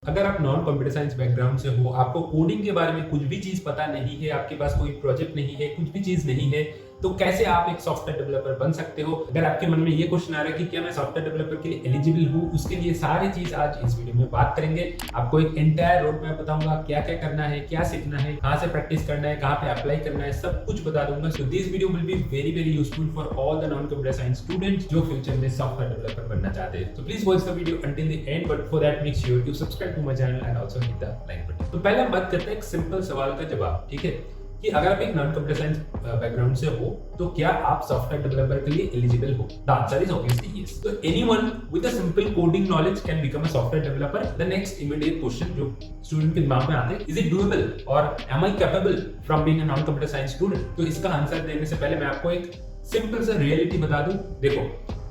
अगर आप non computer science background से हो, आपको कोडिंग के बारे में कुछ भी चीज पता नहीं है, आपके पास कोई प्रोजेक्ट नहीं है, कुछ भी चीज नहीं है, तो कैसे आप एक सॉफ्टवेयर डेवलपर बन सकते हो? अगर आपके मन में ये क्वेश्चन आ रहा है कि क्या मैं सॉफ्टवेयर डेवलपर के लिए एलिजिबल हूँ, उसके लिए सारी चीज आज इस वीडियो में बात करेंगे। आपको एक एंटायर रोड मैप बताऊंगा, क्या क्या करना है, क्या सीखना है, कहाँ से प्रैक्टिस करना है, कहाँ पे अप्लाई करना है, सब कुछ बता दूंगा। So this video will be very very useful for all the non computer science students जो फ्यूचर में सॉफ्टवेयर डेवलपर बनना चाहते हैं। तो please watch the video until the end, but for that make sure to subscribe to my channel and also hit the like button. तो पहले हम बात करते हैं एक सिंपल सवाल का जवाब, ठीक है, कि अगर आप एक नॉन कंप्यूटर साइंस बैकग्राउंड से हो तो क्या आप सॉफ्टवेयर डेवलपर के लिए एलिजिबल हो? The answer is obviously yes. तो anyone with a simple coding knowledge can become a software developer. The next immediate question जो स्टूडेंट के दिमाग में आते हैं, इज इट डूएबल और am I capable from being a non computer science student? तो इसका आंसर देने से पहले मैं आपको एक सिंपल सा रियलिटी बता दूं। देखो,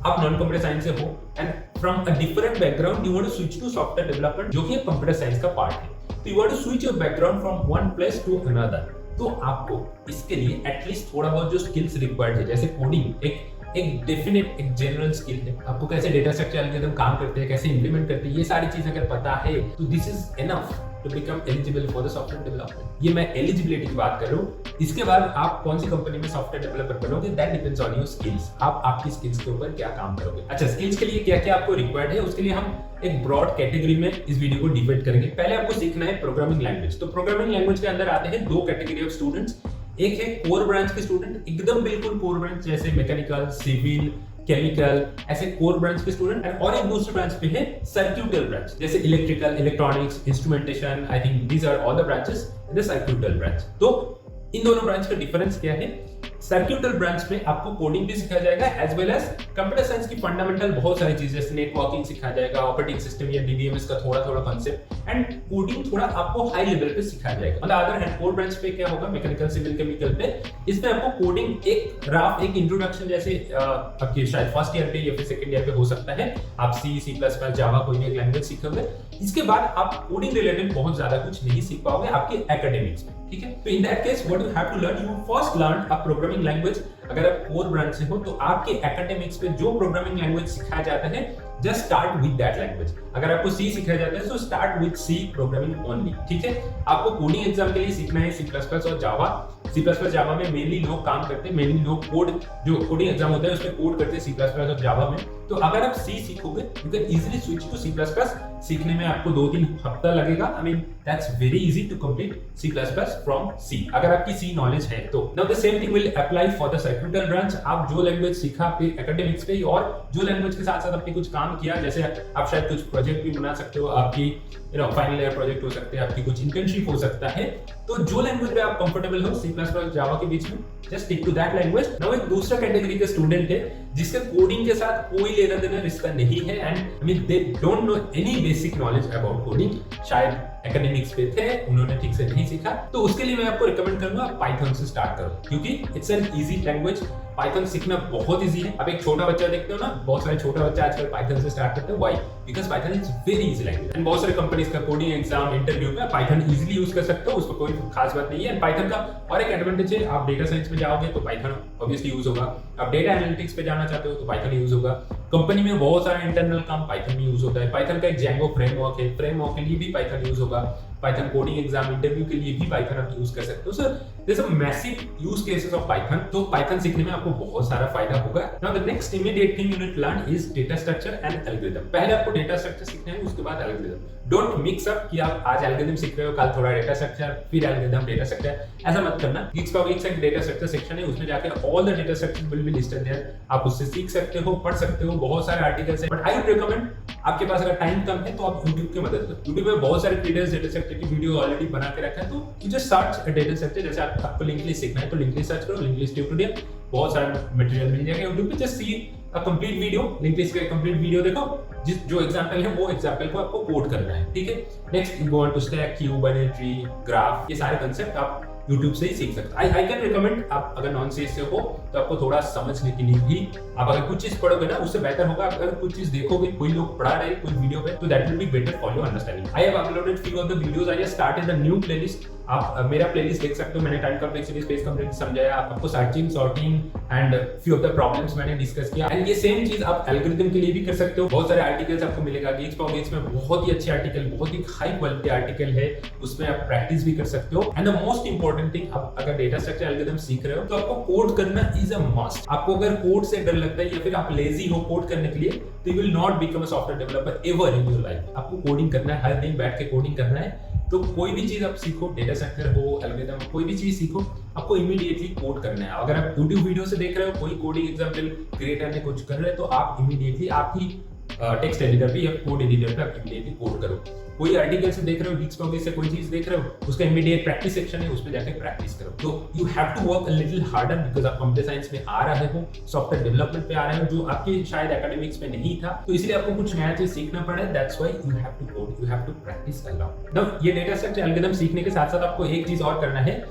आप नॉन कंप्यूटर साइंस से हो and from a different background you want to switch to software development, जो कि कंप्यूटर साइंस का पार्ट है। तो you want to switch your background from one place to another. तो आपको इसके लिए एटलीस्ट थोड़ा बहुत जो स्किल्स रिक्वायर्ड है, जैसे कोडिंग एक डेफिनेट एक जनरल स्किल है। आपको कैसे डेटा स्ट्रक्चर एल्गोरिथम काम करते हैं, कैसे इंप्लीमेंट करते हैं, ये सारी चीजें अगर पता है तो this is enough to become eligible for the software development. ये मैं एलिजिबिलिटी की बात कर रहा हूँ। इसके बाद आप कौन सी कंपनी में सॉफ्टवेयर डेवलपर बनोगे, that depends on your skills. आप आपकी स्किल्स के ऊपर क्या काम करोगे। अच्छा, स्किल्स के लिए क्या क्या आपको रिक्वायर्ड है, उसके लिए हम एक ब्रॉड कैटेगरी में इस वीडियो को डिवाइड करेंगे। पहले आपको सीखना है प्रोग्रामिंग लैंग्वेज। तो प्रोग्रामिंग लैंग्वेज के अंदर आते हैं दो कैटेगरी ऑफ स्टूडेंट्स। एक है कोर ब्रांच के स्टूडेंट, एकदम बिल्कुल कोर ब्रांच, जैसे मैकेनिकल, सिविल, केमिकल, ऐसे कोर ब्रांच के स्टूडेंट। और एक दूसरे ब्रांच पे है सर्क्यूटल ब्रांच, जैसे electrical, electronics, instrumentation. I think these are all the branches in the circuital branch. तो इन दोनों ब्रांच का डिफरेंस क्या है? सर्क्यूटल ब्रांच में आपको कोडिंग भी सिखाया जाएगा as well as computer science की फंडामेंटल बहुत सारी चीजें, जैसे नेटवर्किंग सिखाया जाएगा, ऑपरेटिंग सिस्टम या डीबीएमएस का थोड़ा थोड़ा कांसेप्ट, एंड कोडिंग थोड़ा आपको हाई लेवल पे सिखाया जाएगा। मतलब अदर हैंड कोर ब्रांच पे क्या होगा, मैकेनिकल, सिविल, केमिकल पे, इसमें आपको कोडिंग एक राफ, एक इंट्रोडक्शन, जैसे आपके शायद फर्स्ट ईयर पे या फिर सेकंड ईयर पे हो सकता है, आप सी, सी प्लस प्लस, जावा कोई भी एक लैंग्वेज सीखोगे। इसके बाद आप कोडिंग रिलेटेड बहुत ज्यादा कुछ नहीं सीख पाओगे आपके एकेडमिक्स में, ठीक है। तो in that case what you have to learn, you first learn a programming language. अगर आप कोर ब्रांच से हो तो आपके एकेडमिक्स पे जो प्रोग्रामिंग लैंग्वेज सिखाया जाता है, just start with that language. अगर आपको सी सिखाया जाता है तो start with C programming only, ठीक है। आपको कोडिंग एग्जाम के लिए सीखना है सी प्लस प्लस और जावा। सी प्लस प्लस, जावा में मेनली लोग काम करते हैं, मेनली लोग कोड, जो कोडिंग एग्जाम होता है उसमें कोड करते हैं सी प्लस प्लस और जावा में। तो अगर आप सी सीखोगे you can easily switch to C plus plus. सीखने में आपको 2-3 हफ्ता लगेगा। I mean that's very easy to complete C plus plus from C, अगर आपकी सी नॉलेज है तो। Now the same thing will apply for the circuital branch. आप जो लैंग्वेज सीखा आपके एकेडमिक्स पे और जो लैंग्वेज के साथ साथ आपने कुछ काम किया, जैसे आप शायद कुछ प्रोजेक्ट भी बना सकते हो, आपकी फाइनल ईयर प्रोजेक्ट हो सकते हैं, आपकी कुछ इंटर्नशिप हो सकता है। तो जो लैंग्वेज में आप कंफर्टेबल हो, सी प्लस प्लस, जावा के बीच में, just stick to that language. Now एक दूसरा कैटेगरी का स्टूडेंट है जिसका कोडिंग के साथ कोई लेना देना रिश्ता नहीं है, and I mean they don't know any basic knowledge about coding. शायद एकेडमिक्स पे थे, उन्होंने ठीक से नहीं सीखा, तो उसके लिए मैं आपको रिकमेंड करूंगा पाइथन से स्टार्ट करो, क्योंकि it's an easy language. Python सीखना बहुत इजी है। अब एक छोटा बच्चा देखते हो ना, बहुत सारे छोटा बच्चा आजकल पाइथन से स्टार्ट करते हैं। Why? Because Python is very easy language, and बहुत सारे कंपनीज का कोडिंग एग्जाम, इंटरव्यू में पाइथन इजीली यूज कर सकते हो, उसमें कोई खास बात नहीं है। एंड पाइथन का और एक एडवांटेज है, आप डेटा साइंस में जाओगे तो पाइथन ऑब्वियसली यूज होगा। आप डेटा एनालिटिक्स पे जाना चाहते हो तो पाइथन यूज होगा। कंपनी में बहुत सारा इंटरनल काम पाइथन में यूज होता है। पाइथन का एक जेंगो फ्रेमवर्क है, फ्रेमवर्क के लिए भी पाइथन यूज होगा। पाइथन कोडिंग एग्जाम, इंटरव्यू के लिए भी पाइथन आप यूज कर सकते हो। So there is a massive use cases of Python. तो पाइथन सीखने में आपको बहुत सारा फायदा होगा। Now the next immediate thing you need to learn is data structure and algorithm. पहले आपको डेटा स्ट्रक्चर सीखना है, उसके बाद एल्गोरिथम। डोंट मिक्स अप कि आप आज एल्गोरिथम सीख रहे हो, कल थोड़ा डेटा स्ट्रक्चर, फिर एल्गोरिथम, डेटा स्ट्रक्चर, ऐसा मत करना। गिग्स का वीक्स एक डेटा स्ट्रक्चर सेक्शन है, उसमें जाके all the data structure will be listed their. आप उससे सीख सकते हो, पढ़ सकते हो, बहुत सारे आर्टिकल्स हैं। बट आई वुड रिकमेंड, आपके पास अगर टाइम कम है तो आप YouTube की मदद लो। YouTube में बहुत सारे क्रिएटर्स डेटा स्ट्रक्चर की वीडियो ऑलरेडी बना के रखा है, तो you just search data structure. जैसे आपको लिंक लिस्ट सीखना है तो लिंक लिस्ट सर्च करो, लिंक लिस्ट ट्यूटोरियल, बहुत सारा मटेरियल मिल जाएगा YouTube पे। Just see a complete video, link list का कंप्लीट वीडियो देखो, जिस जो एग्जांपल है वो एग्जांपल को आपको कोड करना है, ठीक है। Next you go on to stack, queue, binary, graph, ये सारे कांसेप्ट आप YouTube से ही सीख सकते हो। आई कैन रिकमेंड, आप अगर नॉन सीएस से हो तो आपको थोड़ा समझने के लिए भी, आप अगर कुछ चीज पढ़ोगे ना उससे बेटर होगा। आप अगर कुछ चीज देखोगे, कोई लोग पढ़ा रहे कोई वीडियो पे, तो that will be better for your understanding. I have uploaded few of the videos. I just started the new playlist. आप मेरा प्लेलिस्ट देख सकते हो, मैंने टाइम कॉम्प्लेक्सिटी स्पेस कंप्लीट समझाया, आपको searching sorting and few of the problems मैंने discuss किया। एंड ये सेम चीज आप एल्गोरिथम के लिए भी कर सकते हो। बहुत सारे आर्टिकल्स आपको मिलेगा Geeks में, बहुत ही अच्छे आर्टिकल, बहुत ही हाई क्वालिटी आर्टिकल है, उसमें आप प्रैक्टिस भी कर सकते हो। And the most important thing, आप अगर डेटा स्ट्रक्चर एल्गोरिथम सीख रहे हो तो आपको कोड करना इज अ मस्ट। आपको अगर कोड से डर लगता है या फिर आप लेजी हो कोड करने के लिए, तो you will not become a software developer ever in your life. आपको कोडिंग करना है, हर दिन बैठ के कोडिंग करना है। तो कोई भी चीज आप सीखो, डेटा स्ट्रक्चर हो, एल्गोरिथम, कोई भी चीज सीखो, आपको इमीडिएटली कोड करना है। अगर आप YouTube वीडियो से देख रहे हो, कोई कोडिंग एग्जांपल क्रिएटर ने कुछ कर रहे हैं, तो आप इमीडिएटली आप ही टेक्स्ट एडिटर पे या कोड एडिटर पे आप इमीडिएटली कोड करो। कोई आर्टिकल से देख रहे हो, Geeks से कोई चीज देख रहे हो, उसका इमीडिएट प्रैक्टिस सेक्शन है, उस पे जाके प्रैक्टिस करो। तो you have to work a little harder because आप कंप्यूटर साइंस में आ रहे हो, सॉफ्टवेयर डेवलपमेंट पे आ रहे हो, जो आपके शायद एकेडमिक्स में नहीं था, तो इसलिए आपको कुछ नया चीज सीखना पड़ा है। That's why you have to code, you have to practice a lot. Now ये डेटा स्ट्रक्चर एल्गोरिथम सीखने के साथ साथ आपको एक चीज और करना है,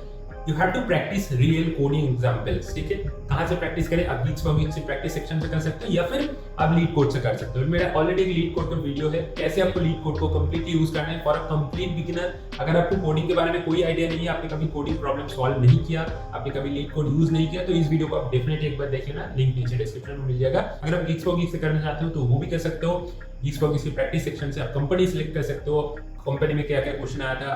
you have to practice real coding examples. ठीक है, कहां से प्रैक्टिस करें? आप Geeks से प्रैक्टिस सेक्शन से कर सकते हो या फिर आप लीड कोड से कर सकते हो। मेरा ऑलरेडी एक लीड कोड का वीडियो है, कैसे आपको लीड कोड को कंप्लीटली यूज करना है फॉर अ कंप्लीट बिगिनर। अगर आपको कोडिंग के बारे में कोई आइडिया नहीं है, आपने कभी कोडिंग प्रॉब्लम सॉल्व नहीं किया, आपने कभी लीड कोड यूज नहीं किया, तो इस वीडियो को आप डेफिनेटली एक बार देख लेना, लिंक नीचे डिस्क्रिप्शन में मिल जाएगा। अगर आप Geeks से करना चाहते हो तो वो भी कर सकते हो। Geeks की प्रैक्टिस सेक्शन से आप कंपनी सिलेक्ट कर सकते हो, कंपनी में क्या क्या क्वेश्चन आया था,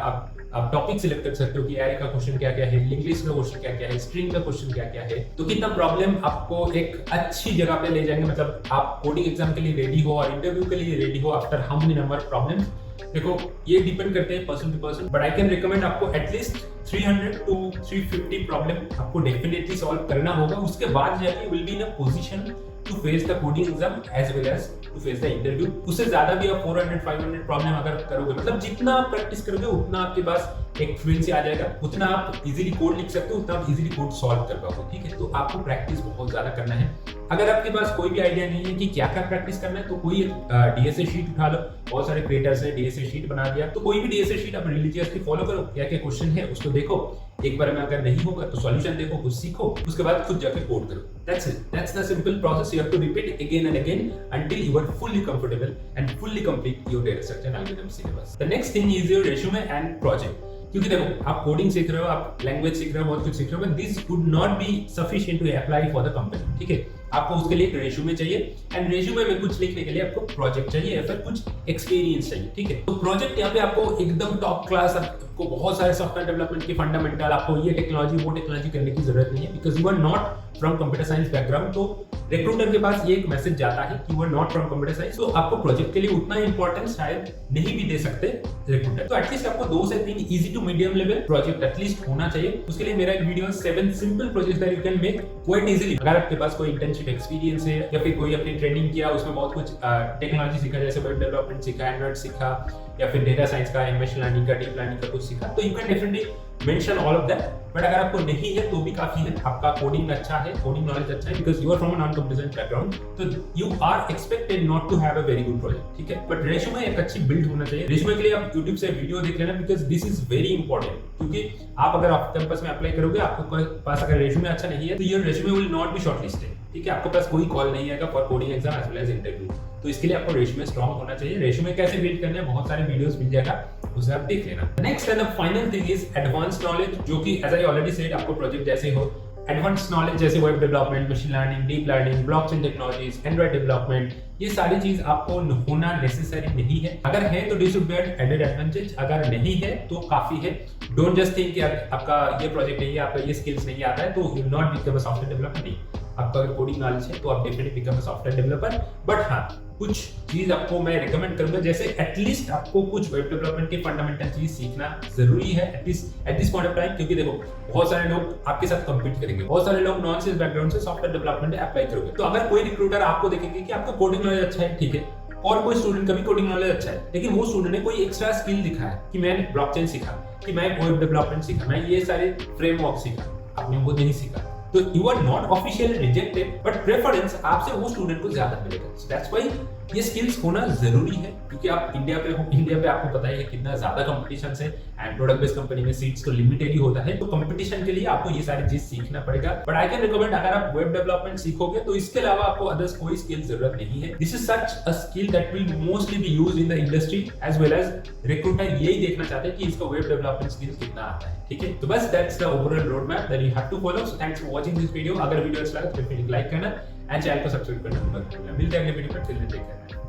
आप टॉपिक सिलेक्ट कर सकते हो कि एरे का क्वेश्चन क्या क्या है, इंग्लिश का क्वेश्चन क्या क्या है, स्ट्रिंग का क्वेश्चन क्या क्या है। तो कितना प्रॉब्लम आपको एक अच्छी जगह पे ले जाएंगे, मतलब आप कोडिंग एग्जाम के लिए रेडी हो और इंटरव्यू के लिए रेडी हो after how many number of problems. देखो ये डिपेंड करते हैं person to person, but I can recommend आपको एटलीस्ट 300 to 350 प्रॉब्लम आपको डेफिनेटली सॉल्व करना होगा। उसके बाद जाके will be in a position to face the coding exam as well as to face the interview. उससे ज्यादा भी आप 400-500 प्रॉब्लम अगर करोगे, मतलब जितना आप प्रैक्टिस करोगे उतना आपके पास एक फ्लुएंसी आ जाएगा, उतना आप इजीली कोड लिख सकते हो, उतना आप इजीली कोड सॉल्व कर पाओगे। ठीक है, तो आपको प्रैक्टिस बहुत ज्यादा करना है। अगर आपके पास कोई भी आइडिया नहीं है कि क्या क्या प्रैक्टिस करना है, तो कोई डीएसए शीट उठा लो। बहुत सारे क्रिएटर्स ने डीएसए शीट बना दिया, तो कोई भी डीएसए शीट आप रिलीजियसली फॉलो करो, क्या क्या क्वेश्चन है उसको देखो, एक बार में अगर नहीं होगा तो सॉल्यूशन देखो, कुछ सीखो, उसके बाद खुद जाके कोड करो। That's it. That's the simple process. You have to repeat again and again until you are fully comfortable and fully complete your data structure and algorithm syllabus. The next thing is your resume and project. क्योंकि देखो आप coding सीख रहे हो, आप language सीख रहे हो, बहुत कुछ सीख रहे हो, but this would not be sufficient to apply for the company. ठीक है, आपको उसके लिए एक रेज्यूमे चाहिए, एंड रेज्यूमे में कुछ लिखने के लिए आपको प्रोजेक्ट चाहिए या फिर कुछ एक्सपीरियंस चाहिए। ठीक है, तो प्रोजेक्ट यहाँ पे आपको एकदम टॉप क्लास, आपको बहुत सारे सॉफ्टवेयर डेवलपमेंट के फंडामेंटल, आपको ये टेक्नोलॉजी वो टेक्नोलॉजी करने की जरूरत नहीं है, because you are not from computer science background. तो रिक्रूटर के पास ये एक मैसेज जाता है कि you are not from computer science, तो आपको प्रोजेक्ट के लिए उतना इंपॉर्टेंस शायद नहीं भी दे सकते रिक्रूटर। तो एटलीस्ट आपको 2 से 3 easy to medium level project at least होना चाहिए। उसके लिए मेरा एक video 7 simple projects that you can make quite easily. अगर आपके पास कोई इंटर्नशिप एक्सपीरियंस है या फिर कोई अपनी ट्रेनिंग किया, उसमें बहुत कुछ टेक्नोलॉजी सीखा, जैसे वेब डेवलपमेंट सीखा, एंड्रॉइड सीखा, या फिर डेटा साइंस का, मशीन लर्निंग का, डीप लर्निंग का कुछ सीखा, तो you can definitely mention all of that. But अगर आपको नहीं है तो भी काफी है, आपका कोडिंग अच्छा है, कोडिंग नॉलेज अच्छा है, because you are from a non computer science background, तो you are expected not to have a very good project. ठीक है, बट रेज्यूमे एक अच्छी बिल्ड होना चाहिए। रेज्यूमे के लिए आप YouTube से वीडियो देख लेना, because this is very important. क्योंकि आप अगर ऑफ कैंपस में अप्लाई करोगे, आपके पास अगर रेज्यूमे अच्छा नहीं है, तो your resume will not be shortlisted. ठीक है, आपके पास कोई कॉल नहीं आएगा for coding exam as well as interview. तो इसके लिए आपको रेज्यूमे स्ट्रांग होना चाहिए। रेज्यूमे कैसे बिल्ड करना है, बहुत सारे वीडियोस मिल जाएगा, उसे आप देख लेना। Next and the final thing is advance knowledge, जो कि एज आई ऑलरेडी सेड आपको प्रोजेक्ट जैसे हो, एडवांस नॉलेज जैसे web development, machine learning, deep learning, blockchain technologies, Android development, ये सारी चीज आपको होना नेसेसरी नहीं है। अगर है तो this would be added advantage, अगर नहीं है तो काफी है। डोंट जस्ट थिंक कि आपका ये प्रोजेक्ट नहीं है, आपका ये स्किल्स नहीं आता है, तो you will not become a software developer. नहीं, आपका अगर कोडिंग नॉलेज है तो आप definitely become a software developer. But हाँ, कुछ चीज आपको मैं रिकमेंड करूंगा, जैसे एटलीस्ट आपको कुछ वेब डेवलपमेंट के फंडामेंटल चीज सीखना जरूरी है at least at this point of time. क्योंकि देखो बहुत सारे लोग आपके साथ कम्पीट करेंगे, बहुत सारे लोग नॉन साइंस बैकग्राउंड से सॉफ्टवेयर डेवलपमेंट अप्लाई करोगे, तो अगर कोई रिक्रूटर आपको देखेंगे कि आपका कोडिंग नॉलेज अच्छा है, ठीक है, और कोई स्टूडेंट का भी कोडिंग नॉलेज अच्छा है, लेकिन वो स्टूडेंट ने कोई एक्स्ट्रा स्किल दिखाया कि मैंने ब्लॉकचेन सीखा, कि मैं वेब डेवलपमेंट सीखा, मैं ये सारे फ्रेमवर्क सीखा, आपने वो नहीं सीखा, तो you are not officially rejected, but preference आपसे वो स्टूडेंट को ज्यादा मिलेगा। दैट्स व्हाई ये स्किल्स होना जरूरी है क्योंकि आप इंडिया पे हो, इंडिया पे आपको पता ही है कितना ज्यादा कंपटीशन है एंड प्रोडक्ट बेस्ड कंपनी में सीट्स तो लिमिटेड ही होता है, तो कंपटीशन के लिए आपको ये सारी चीज सीखना पड़ेगा। बट आई कैन रिकमेंड, अगर आप वेब डेवलपमेंट सीखोगे तो इसके अलावा आपको अदर्स कोई स्किल जरूरत नहीं है। This is such a skill that will mostly be used in the industry as well as recruiter यही देखना चाहते हैं कि इसका वेब डेवलपमेंट स्किल कितना आता है। ठीक है, तो बस that's the overall road map that you have to follow. So thanks for watching this video. अगर वीडियो अच्छा लगा तो फिर लाइक करना एंड चैनल को सब्सक्राइब करना मत भूलना। मिलते हैं अगले वीडियो पर, टिल देन टेक केयर।